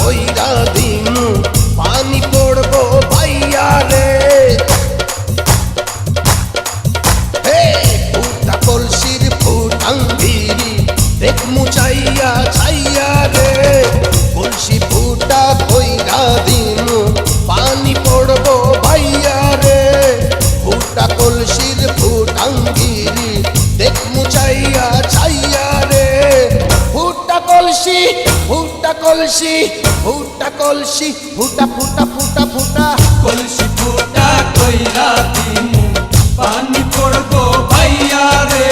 কইরা দিমু পানি পড়বো ভাইয়া রে। হে ফুটা কলসির ফুটাঙ্গিরি দেখমু চাইয়া চাইয়া রে। কলসি ফুটা কইরা দিমু পানি পড়বো ভাইয়া রে। ফুটা কলসির ফুটাঙ্গিরি দেখমু চাইয়া চাইয়া রে। ফুটা কলসি ফুটা কলসি ফুটা কলসি ফুটা ফুটা ফুটা ফুটা কলসি ফুটা কইরা দিমু পানি পড়বো ভাইয়া রে।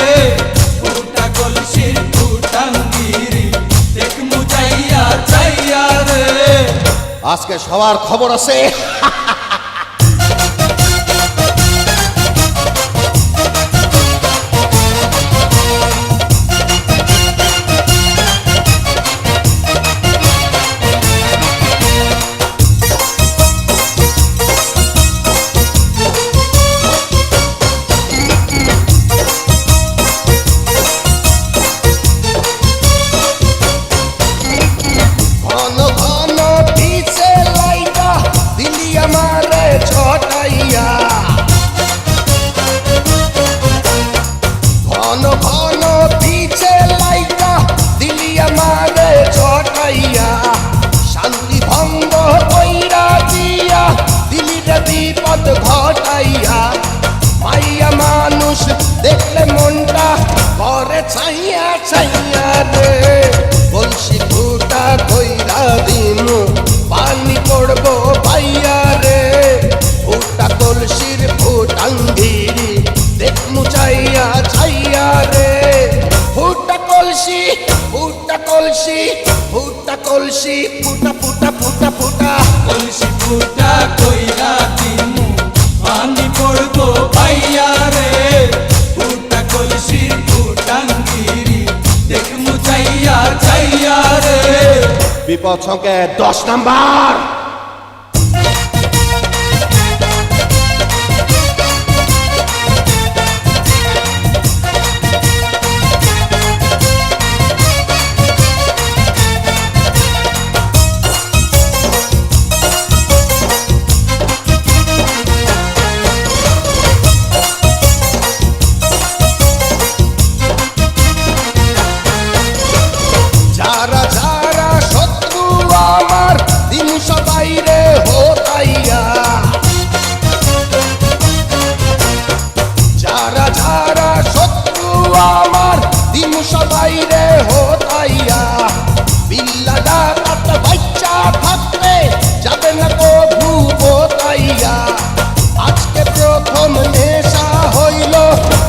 ফুটা কলসির ফুটাঙ্গিরি দেখমু চাইয়া চাইয়া রে। আজকে সবার খবর আছে। ঘন ঘন পিছে লাইটা দিলি আমারে ছটাইয়া। ঘন ঘন পিছে লাইটা দিলি আমারে ছটাইয়া। শান্তি ভঙ্গ কইরা দিয়া দিলি রে বিপদ ঘটাইয়া। মাইয়া মানুষ দেখলে মনটা করে ছাইয়া ছাইয়া রে। কলসি ফুটা কইরা দিমু পানি পড়বো ভাইয়া রে। ফুটা কলসির ফুটাঙ্গিরি দেখমু চাইয়া চাইয়া রে। ফুটা কলসি ফুটা কলসি ফুটা কলসি ফুটা ফুটা ফুটা ফুটা কলসি ফুটা কইরা দিমু পানি পড়বো ভাইয়া রে। ফুটা কলসির ফুটাঙ্গিরি দেখমু চাইয়া চাইয়া রে। বিপদ সংকেত 10 নাম্বার। যারা যারা শত্রু আমার দিন সবাই রে হতাইয়া। যারা যারা শত্রু আমার দিন সবাই রে হতাইয়া। বিল্লা ডাকাত বাচ্চা থাকলে যাবে না কভু বোতাইয়া। আজকে প্রথম নেশা হইল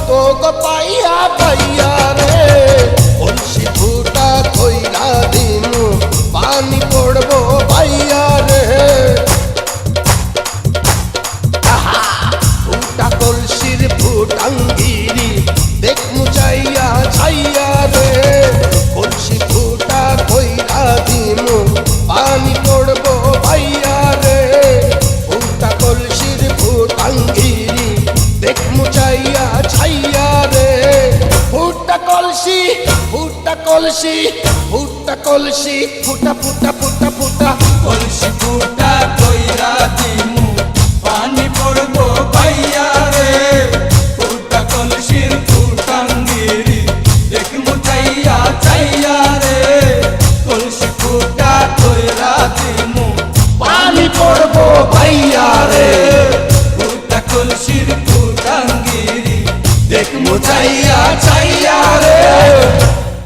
তো গো পাইয়া পাইয়া রে। কলসি ফুটা কইরা দিমু পানি পড়বো ভাইয়া রে। ফুটা কলসির ফুটাঙ্গিরি দেখমু চাইয়া চাইয়া রে। কলসি ফুটা কইরা দিমু পানি পড়বো ভাইয়া রে। ফুটা কলসির ফুটাঙ্গিরি দেখমু চাইয়া চাইয়া রে। ফুটা কলসি ফুটা কলসি ফুটা কলসি ফুটা ফুটা ফুটা ফুটা কলসি ফুটা